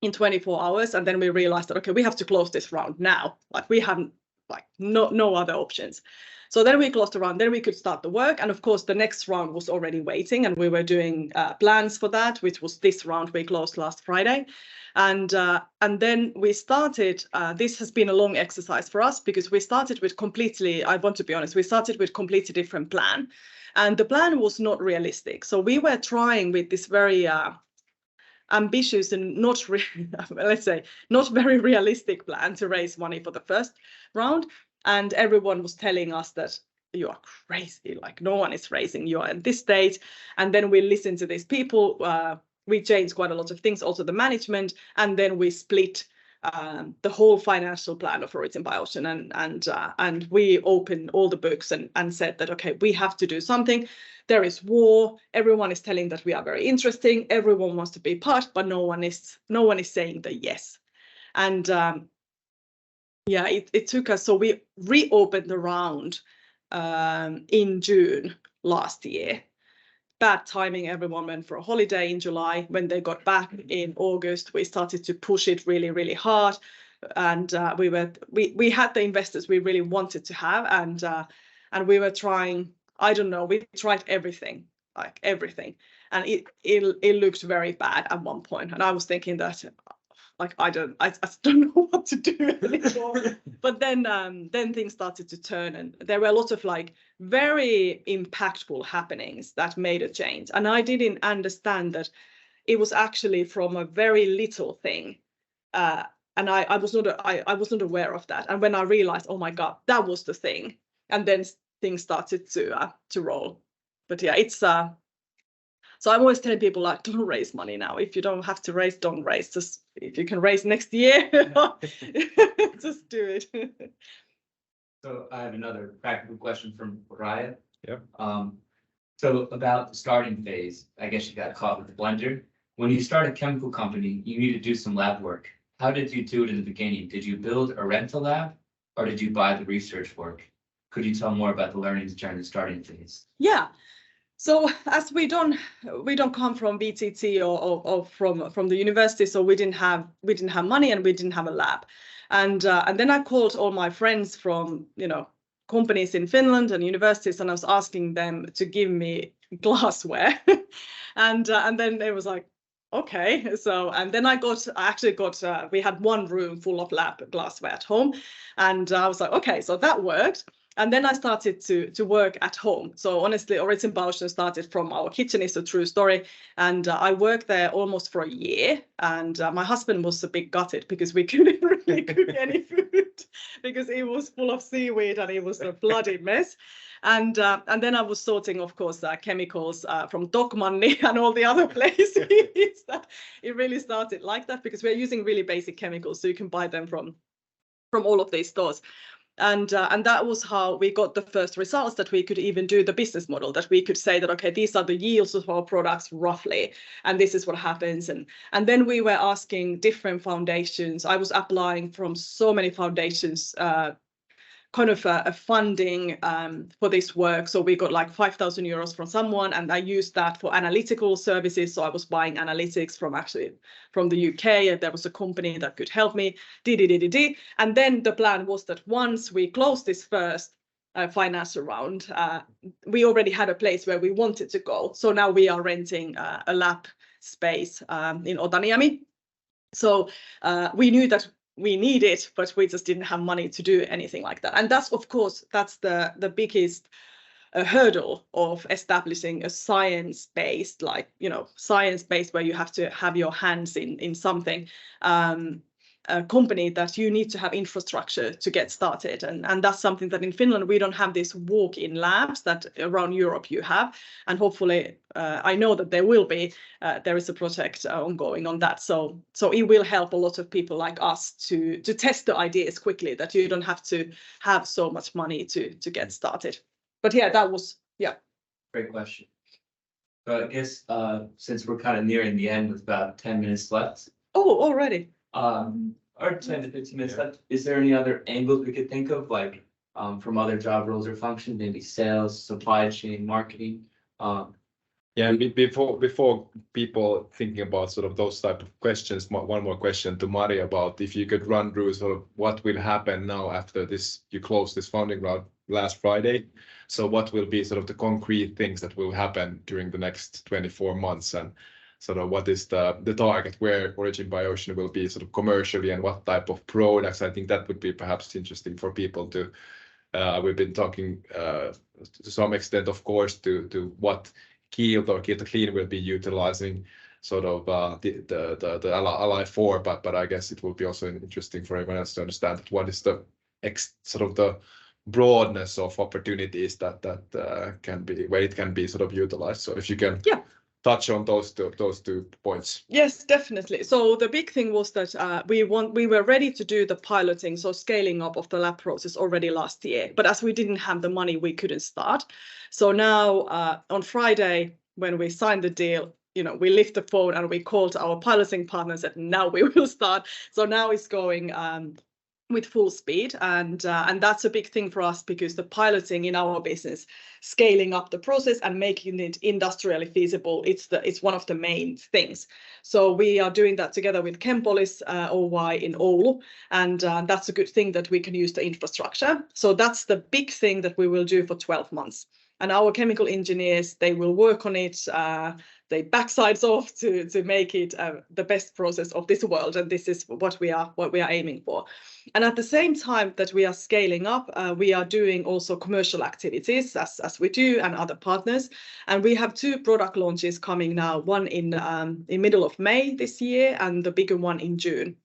in 24 hours. And then we realized that, okay, we have to close this round now. Like, we haven't, like, no other options. So then we closed the round, then we could start the work. And of course, the next round was already waiting, and we were doing plans for that, which was this round we closed last Friday. And then we started, this has been a long exercise for us, because we started with completely, I want to be honest, we started with completely different plan. And the plan was not realistic. So we were trying with this very ambitious and not let's say not very realistic plan to raise money for the first round, and everyone was telling us that you are crazy, like no one is raising, you are at this stage. And then we listened to these people, we changed quite a lot of things, also the management, and then we split the whole financial plan of Origin by Ocean, and we opened all the books and said that, okay, we have to do something. There is war. Everyone is telling that we are very interesting. Everyone wants to be part, but no one is saying the yes. And yeah, it took us. So we reopened the round in June last year. Bad timing. Everyone went for a holiday in July. When they got back in August, we started to push it really, really hard. And we had the investors we really wanted to have, and we were trying. I don't know. We tried everything, like everything, and it looked very bad at one point. And I was thinking that, like, I just don't know what to do anymore. But then things started to turn, and there were a lot of like very impactful happenings that made a change. And I didn't understand that it was actually from a very little thing, and I was not aware of that. And when I realized, oh my God, that was the thing, and then things started to roll. But yeah, it's so I'm always telling people, like, don't raise money now. If you don't have to raise, don't raise. Just if you can raise next year, just do it. So I have another practical question from Raya. Yeah. So about the starting phase, I guess you got caught with the blender. When you start a chemical company, you need to do some lab work. How did you do it in the beginning? Did you build or rent a lab, or did you buy the research work? Could you tell more about the learnings during the starting phase? Yeah. So as we don't come from VTT or from the university, so we didn't have money and we didn't have a lab, and then I called all my friends from companies in Finland and universities, and I was asking them to give me glassware, and then it was like, okay. So and then I actually got we had one room full of lab glassware at home, and I was like, okay, so that worked. And then I started to work at home. So honestly, Origin by Ocean started from our kitchen. It's a true story. And I worked there almost for a year. And my husband was a bit gutted because we couldn't really cook any food because it was full of seaweed and it was a bloody mess. And then I was sorting, of course, chemicals from Tokmanni and all the other places. It really started like that because we're using really basic chemicals. So you can buy them from all of these stores. And that was how we got the first results, that we could even do the business model, that we could say that, okay, these are the yields of our products roughly, and this is what happens. And then we were asking different foundations. I was applying from so many foundations, kind of a funding for this work. So we got like 5,000 euros from someone, and I used that for analytical services. So I was buying analytics from the UK, and there was a company that could help me. And then the plan was that once we closed this first financial round, we already had a place where we wanted to go. So now we are renting a lab space in Otaniemi. So we knew that we need it, but we just didn't have money to do anything like that. And that's, of course, that's the biggest hurdle of establishing a science-based, science-based where you have to have your hands in something, a company that you need to have infrastructure to get started. And that's something that in Finland, we don't have these walk-in labs that around Europe you have. And hopefully, I know that there will be, there is a project ongoing on that. So it will help a lot of people like us to test the ideas quickly, that you don't have to have so much money to get started. But yeah, that was, yeah. Great question. So I guess since we're kind of nearing the end with about 10 minutes left. Oh, already. Or 10 to 15 minutes left. Is there any other angles we could think of, like from other job roles or functions, maybe sales, supply chain, marketing? Yeah, and before people thinking about sort of those type of questions, one more question to Mari about if you could run through sort of what will happen now after this, you closed this founding round last Friday. So what will be sort of the concrete things that will happen during the next 24 months, and sort of what is the target where Origin by Ocean will be sort of commercially, and what type of products? I think that would be perhaps interesting for people to, we've been talking to some extent, of course, to what Kiilto Clean will be utilizing sort of the ally for, but I guess it will be also interesting for everyone else to understand what is the sort of the broadness of opportunities that can be, where it can be sort of utilized. So if you can touch on those two points. Yes, definitely. So the big thing was that we were ready to do the piloting, so scaling up of the lab process already last year. But as we didn't have the money, we couldn't start. So now on Friday, when we signed the deal, we lift the phone and we called our piloting partners and now we will start. So now it's going with full speed, and that's a big thing for us because the piloting in our business, scaling up the process and making it industrially feasible, it's one of the main things. So we are doing that together with Chempolis Oy in Oulu, and that's a good thing that we can use the infrastructure. So that's the big thing that we will do for 12 months. And our chemical engineers, they will work on it. They backsides off to make it the best process of this world, and this is what we are aiming for. And at the same time that we are scaling up, we are doing also commercial activities as we do, and other partners. And we have 2 product launches coming now, one in middle of May this year, and the bigger one in June.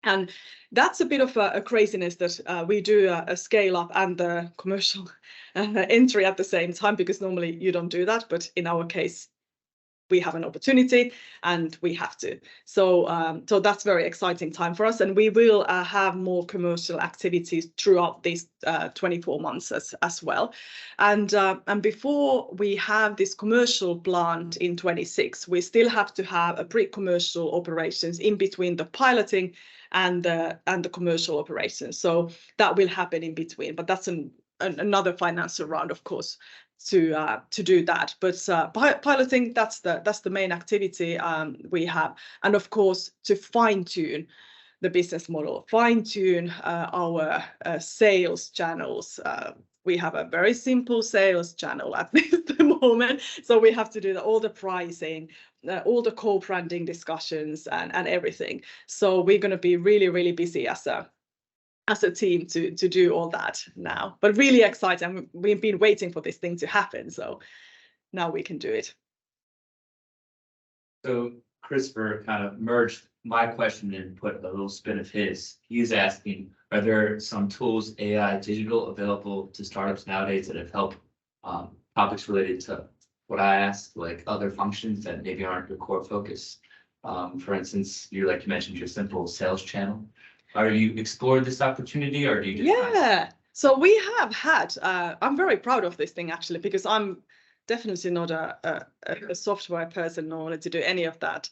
And that's a bit of a craziness that we do a scale up and the commercial entry at the same time, because normally you don't do that. But in our case, we have an opportunity and we have to. So that's very exciting time for us. And we will have more commercial activities throughout these 24 months as well. And before we have this commercial plant in 26, we still have to have a pre-commercial operations in between the piloting and the commercial operations. So that will happen in between, but that's another financial round, of course, to do that. But piloting, that's the main activity we have, and of course to fine-tune the business model, fine-tune our sales channels. We have a very simple sales channel at the moment, so we have to do all the pricing, all the co-branding discussions, and everything. So we're going to be really busy as a team to do all that now, but really exciting. We've been waiting for this thing to happen, so now we can do it. So Christopher kind of merged my question and put a little spin of his. He's asking, are there some tools, AI, digital, available to startups nowadays that have helped topics related to what I asked, like other functions that maybe aren't your core focus? For instance, you mentioned your simple sales channel. Are you explored this opportunity, or do you just So we have had, I'm very proud of this thing actually, because I'm definitely not a software person in order to do any of that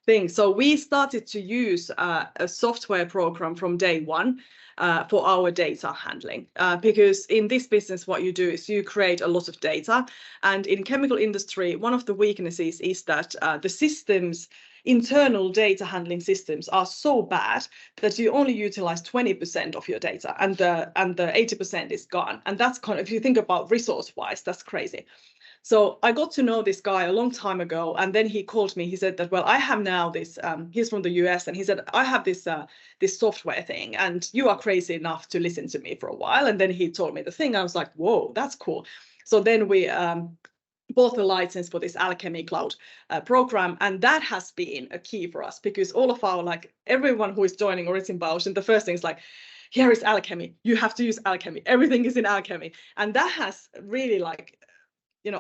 thing. So we started to use a software program from day one for our data handling, because in this business, what you do is you create a lot of data. And in chemical industry, one of the weaknesses is that the systems, internal data handling systems, are so bad that you only utilize 20% of your data, and the 80% is gone. And that's kind of, if you think about resource wise, that's crazy. So I got to know this guy a long time ago, and then he called me. He said that, well, I have now this, he's from the US, and he said, I have this software thing, and you are crazy enough to listen to me for a while. And then he told me the thing. I was like, whoa, that's cool. So then we bought the license for this Alchemy Cloud program, and that has been a key for us, because all of our, everyone who is joining Origin Bausch, the first thing is like, here is Alchemy, you have to use Alchemy, everything is in Alchemy. And that has really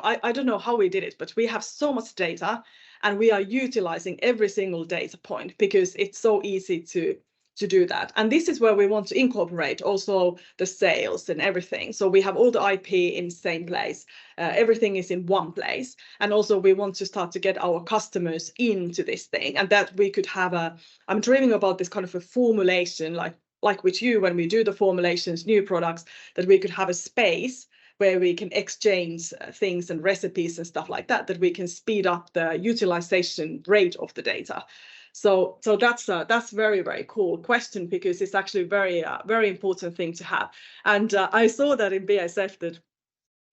I don't know how we did it, but we have so much data and we are utilizing every single data point because it's so easy to do that. And this is where we want to incorporate also the sales and everything. So we have all the IP in the same place. Everything is in one place. And also we want to start to get our customers into this thing, and that we could have I'm dreaming about this kind of a formulation, like with you, when we do the formulations, new products, that we could have a space where we can exchange things and recipes and stuff like that, that we can speed up the utilization rate of the data. So that's very, very cool question, because it's actually very important thing to have. And I saw that in BASF that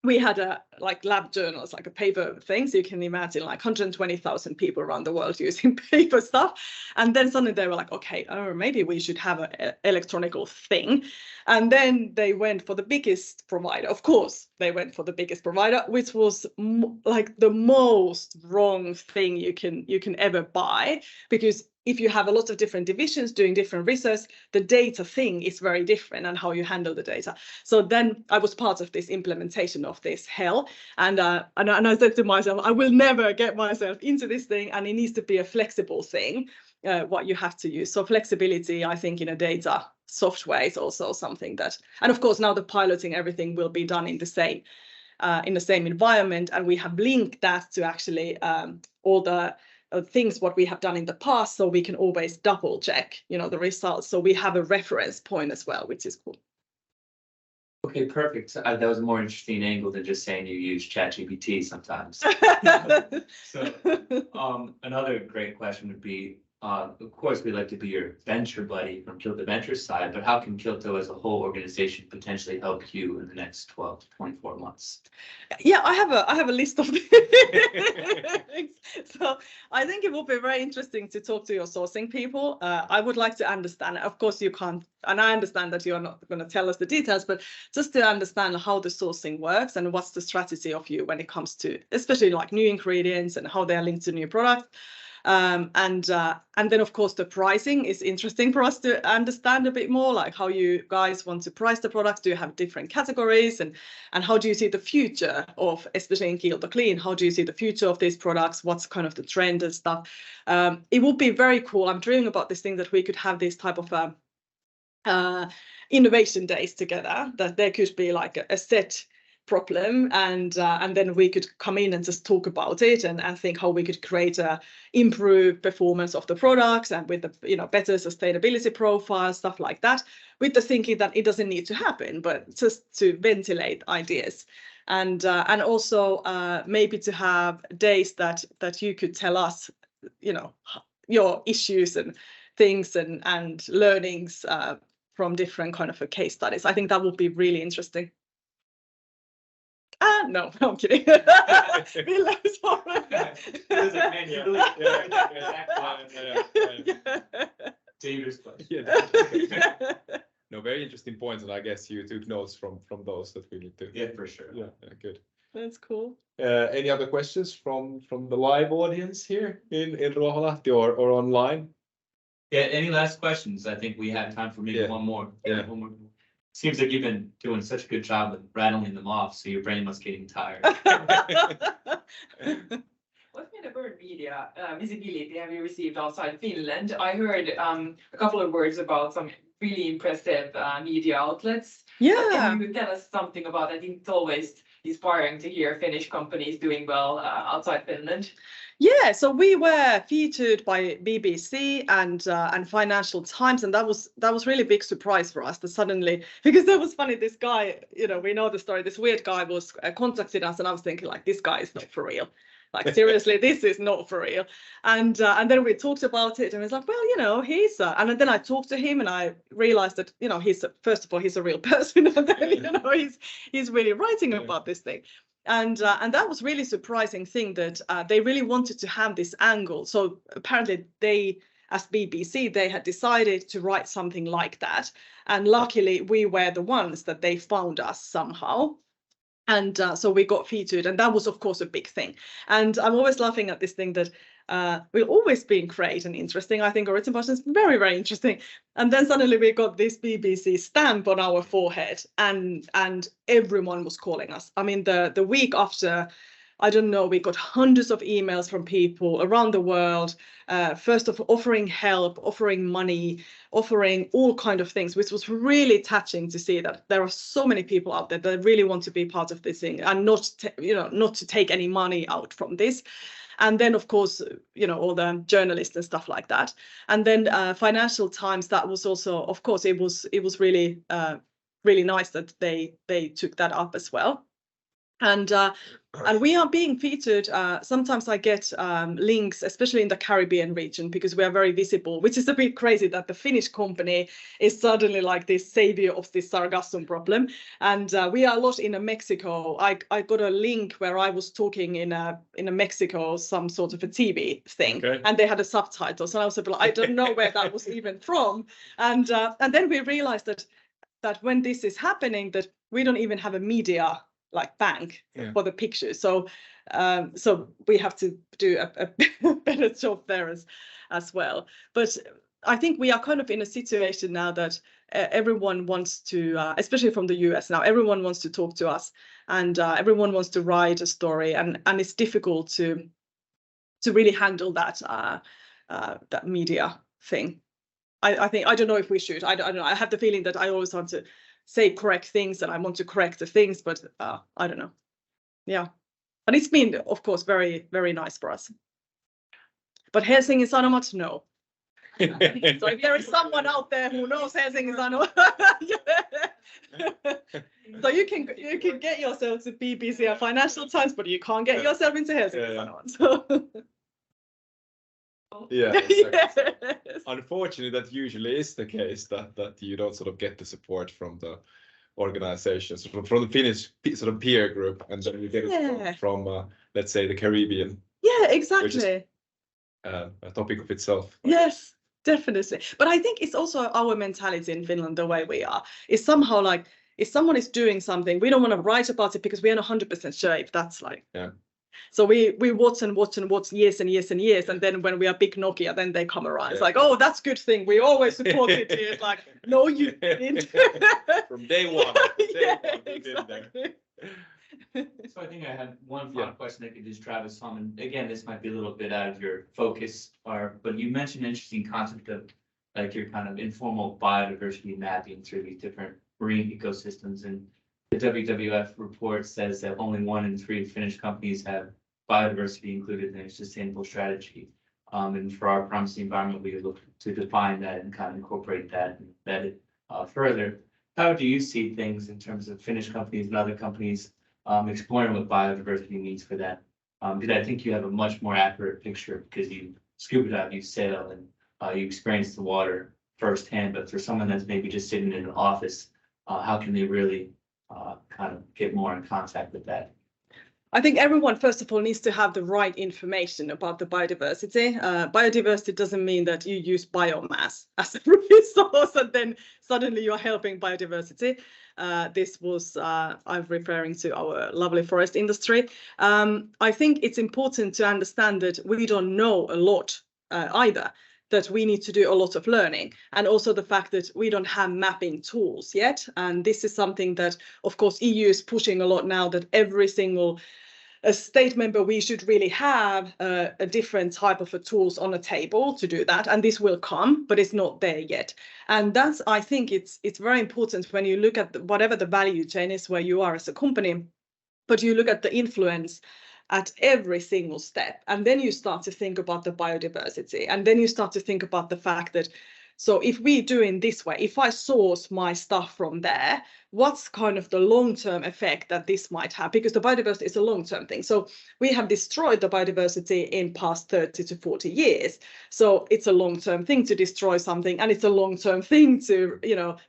we had like lab journals, like a paper things. You can imagine like 120,000 people around the world using paper stuff. And then suddenly they were like, okay, maybe we should have an electronical thing. And then they went for the biggest provider. Of course, they went for the biggest provider, which was like the most wrong thing you can ever buy, because if you have a lot of different divisions doing different research, the data thing is very different and how you handle the data. So then I was part of this implementation of this hell. And I said to myself, I will never get myself into this thing, and it needs to be a flexible thing, what you have to use. So flexibility, I think, in a data software is also something that, and of course now the piloting, everything will be done in the same environment. And we have linked that to actually all the things what we have done in the past, so we can always double check, the results. So we have a reference point as well, which is cool. Okay, perfect. So, that was a more interesting angle than just saying you use ChatGPT sometimes. So, another great question would be, of course, we'd like to be your venture buddy from Kiilto Ventures side, but how can Kiilto as a whole organization potentially help you in the next 12 to 24 months? Yeah, I have a list of things. So I think it will be very interesting to talk to your sourcing people. I would like to understand, of course you can't, and I understand that you're not going to tell us the details, but just to understand how the sourcing works and what's the strategy of you when it comes to, especially like new ingredients and how they are linked to new products. And then of course the pricing is interesting for us to understand a bit more, like how you guys want to price the products. Do you have different categories, and how do you see the future of, especially in Kiilto Clean, how do you see the future of these products? What's kind of the trend and stuff? It would be very cool. I'm dreaming about this thing that we could have this type of innovation days together, that there could be like a set problem, and then we could come in and just talk about it and think how we could create a improved performance of the products, and with the better sustainability profile, stuff like that, with the thinking that it doesn't need to happen, but just to ventilate ideas. And also maybe to have days that you could tell us your issues and things and learnings from different kind of case studies. I think that would be really interesting. No, I'm kidding. Dangerous place. No, very interesting points, and I guess you took notes from those that we need to. Yeah, for sure. Yeah, good. That's cool. Any other questions from the live audience here in Ruoholahti or online? Yeah, any last questions? I think we have time for maybe one more. Yeah. One more. Seems like you've been doing such a good job with rattling them off, so your brain must be getting tired. What kind of bird media visibility have you received outside Finland? I heard a couple of words about some really impressive media outlets. Yeah. Can you tell us something about it? I think it's always inspiring to hear Finnish companies doing well outside Finland. Yeah, so we were featured by BBC and Financial Times, and that was really big surprise for us. That suddenly, because that was funny, this guy, we know the story. This weird guy was contacted us, and I was thinking like, this guy is not for real. Like seriously, this is not for real. And then we talked about it, and it's like, well, he's and then I talked to him, and I realized that he's first of all he's a real person, and then he's really writing about this thing. And that was really surprising thing that they really wanted to have this angle. So apparently they, as BBC, they had decided to write something like that. And luckily we were the ones that they found us somehow. And so we got featured, and that was of course a big thing. And I'm always laughing at this thing that we've always been great and interesting. I think Origin Passion is very, very interesting. And then suddenly we got this BBC stamp on our forehead, and everyone was calling us. I mean, the week after, I don't know, we got hundreds of emails from people around the world, first of offering help, offering money, offering all kind of things, which was really touching to see that there are so many people out there that really want to be part of this thing, and not to take any money out from this. And then, of course, all the journalists and stuff like that. And then Financial Times, that was also, of course, it was really, really nice that they took that up as well. And we are being featured. Sometimes I get links, especially in the Caribbean region, because we are very visible, which is a bit crazy that the Finnish company is suddenly like this savior of this sargassum problem. And we are a lot in Mexico. I got a link where I was talking in a Mexico, some sort of a TV thing, Okay. and they had a subtitles. And I was like, I don't know where that was even from. And then we realized that when this is happening, that we don't even have a media like bank for the pictures. So we have to do a better job there as well. But I think we are kind of in a situation now that everyone wants to, especially from the US now, everyone wants to talk to us, and everyone wants to write a story, and it's difficult to really handle that media thing. I think, I don't know if we should. I don't know. I have the feeling that I always want to say correct things, and I want to correct the things, but I don't know. Yeah, but it's been, of course, very, very nice for us. But Helsingin Sanomat, no. So if there is someone out there who knows Helsingin Sanomat, so you can get yourself to BBC and Financial Times, but you can't get yourself into Helsingin Sanomat. So. Yeah, exactly. Yes. Unfortunately, that usually is the case, that you don't sort of get the support from the organizations, from the Finnish sort of peer group, and then you get it from let's say, the Caribbean. Yeah, exactly. Which is, a topic of itself. Yes, definitely. But I think it's also our mentality in Finland, the way we are. It's somehow like, if someone is doing something, we don't want to write about it because we are not 100% sure if that's like. Yeah. So we watch and watch and watch years and years and years, and then when we are big Nokia, then they come around. It's like, oh, that's good thing. We always supported you. It's like, no, you didn't. From day one. Exactly. So I think I had one final question I could just Travis on, and again, this might be a little bit out of your focus, but you mentioned an interesting concept of like your kind of informal biodiversity mapping through these different marine ecosystems, and the WWF report says that only 1 in 3 Finnish companies have biodiversity included in their sustainable strategy. And for our promising environment, we look to define that and kind of incorporate that and vet it further. How do you see things in terms of Finnish companies and other companies exploring what biodiversity means for that? Because I think you have a much more accurate picture because you scuba dive, you sail, and you experience the water firsthand. But for someone that's maybe just sitting in an office, how can they really kind of get more in contact with that? I think everyone, first of all, needs to have the right information about the biodiversity. Biodiversity doesn't mean that you use biomass as a resource and then suddenly you're helping biodiversity. This was, I'm referring to our lovely forest industry. I think it's important to understand that we don't know a lot either, that we need to do a lot of learning, and also the fact that we don't have mapping tools yet. And this is something that, of course, EU is pushing a lot now, that every single state member, we should really have a different type of tools on a table to do that. And this will come, but it's not there yet. And that's, I think it's very important when you look at whatever the value chain is where you are as a company, but you look at the influence at every single step. And then you start to think about the biodiversity. And then you start to think about the fact that, so if we do in this way, if I source my stuff from there, what's kind of the long-term effect that this might have? Because the biodiversity is a long-term thing. So we have destroyed the biodiversity in past 30 to 40 years. So it's a long-term thing to destroy something, and it's a long-term thing to,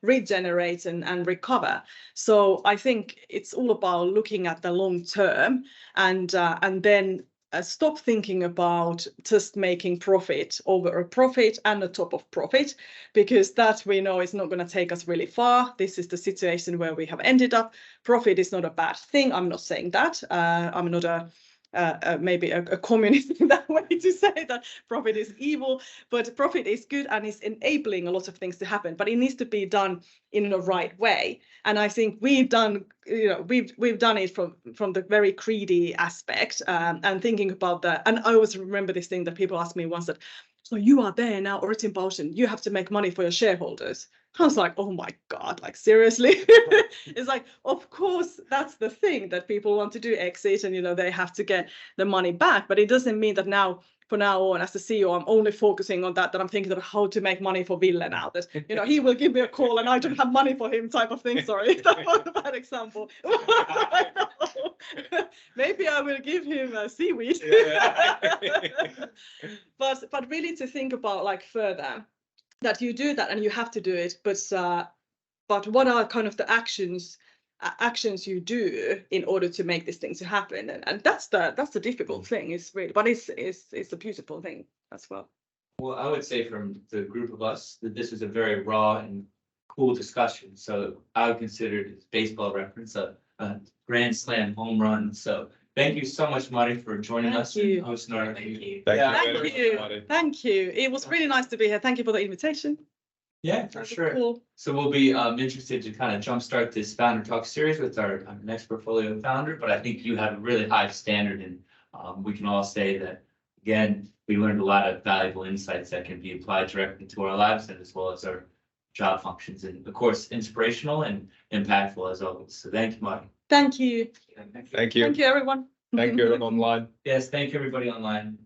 regenerate and recover. So I think it's all about looking at the long-term and then stop thinking about just making profit over a profit and a top of profit, because that we know is not going to take us really far. This is the situation where we have ended up. Profit is not a bad thing. I'm not saying that. I'm not maybe a communist in that way to say that profit is evil, but profit is good and is enabling a lot of things to happen, but it needs to be done in the right way. And I think we've done it from the very greedy aspect, and thinking about that. And I always remember this thing that people asked me once, that, so you are there now, Ortinbauschen, you have to make money for your shareholders. I was like, oh my God, like seriously? It's like, of course, that's the thing, that people want to do exit and, they have to get the money back. But it doesn't mean that now, from now on, as the CEO, I'm only focusing on that I'm thinking of how to make money for Ville now. That, he will give me a call and I don't have money for him type of thing. Sorry, that was a bad example. Maybe I will give him a seaweed. But really to think about like further that you do that and you have to do it, but what are kind of the actions you do in order to make these things happen? And that's the difficult thing. It's really, but it's a beautiful thing as well. Well, I would say from the group of us that this was a very raw and cool discussion. So I would consider it baseball reference a grand slam home run. So thank you so much, Mari, for joining Thank us. you. Hosting our meeting. Thank Yeah. you Thank very you. much, Mari. Thank you. It was really nice to be here. Thank you for the invitation. Yeah, for That was sure. cool. So we'll be interested to kind of jumpstart this founder talk series with our next portfolio founder. But I think you have a really high standard, and we can all say that again, we learned a lot of valuable insights that can be applied directly to our lives and as well as our job functions, and of course, inspirational and impactful as always. So thank you, Mari. Thank you. Thank you. Thank you, everyone. Thank you everyone online. Yes, thank you, everybody online.